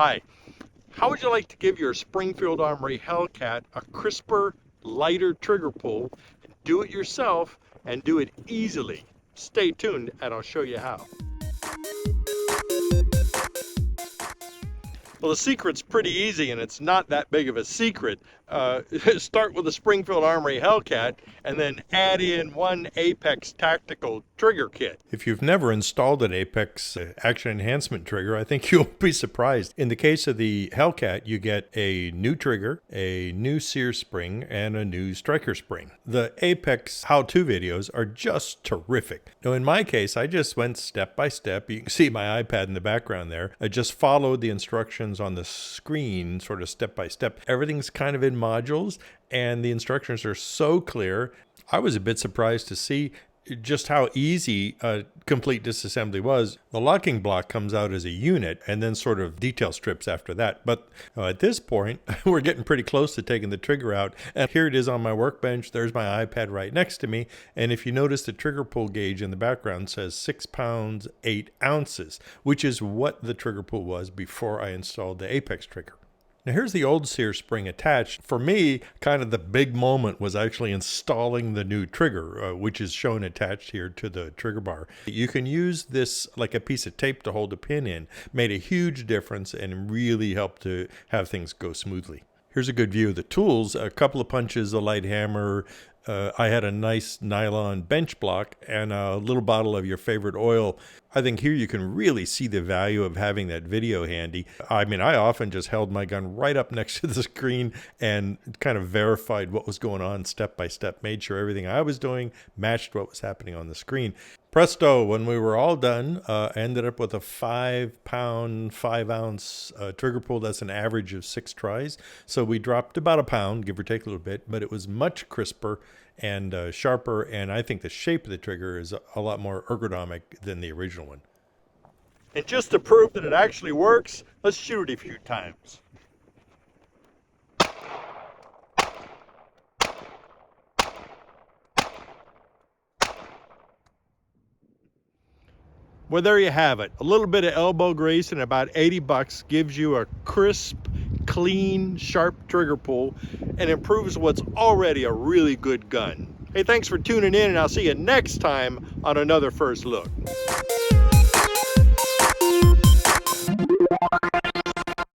Hi, how would you like to give your Springfield Armory Hellcat a crisper, lighter trigger pull, do it yourself, and do it easily? Stay tuned and I'll show you how. Well, the secret's pretty easy, and it's not that big of a secret. Start with the Springfield Armory Hellcat, and then add in one Apex Tactical trigger kit. If you've never installed an Apex action enhancement trigger, I think you'll be surprised. In the case of the Hellcat, you get a new trigger, a new sear spring, and a new striker spring. The Apex how-to videos are just terrific. Now, in my case, I just went step by step. You can see my iPad in the background there. I just followed the instructions on the screen, sort of step by step. Everything's kind of in modules, and the instructions are so clear. I was a bit surprised to see just how easy complete disassembly was. The locking block comes out as a unit and then sort of detail strips after that. But at this point, we're getting pretty close to taking the trigger out. And here it is on my workbench. There's my iPad right next to me. And if you notice, the trigger pull gauge in the background says 6 pounds, 8 ounces, which is what the trigger pull was before I installed the Apex trigger. Now here's the old sear spring attached. For me, kind of the big moment was actually installing the new trigger, which is shown attached here to the trigger bar. You can use this like a piece of tape to hold a pin in. Made a huge difference and really helped to have things go smoothly. Here's a good view of the tools. A couple of punches, a light hammer. I had a nice nylon bench block and a little bottle of your favorite oil. I think here you can really see the value of having that video handy. I mean, I often just held my gun right up next to the screen and kind of verified what was going on step by step, made sure everything I was doing matched what was happening on the screen. Presto, when we were all done, ended up with a 5 pound, 5 ounce trigger pull. That's an average of 6 tries. So we dropped about a pound, give or take a little bit, but it was much crisper and sharper. And I think the shape of the trigger is a lot more ergonomic than the original one. And just to prove that it actually works, let's shoot it a few times. Well, there you have it. A little bit of elbow grease and about 80 bucks gives you a crisp, clean, sharp trigger pull and improves what's already a really good gun. Hey, thanks for tuning in, and I'll see you next time on another First Look.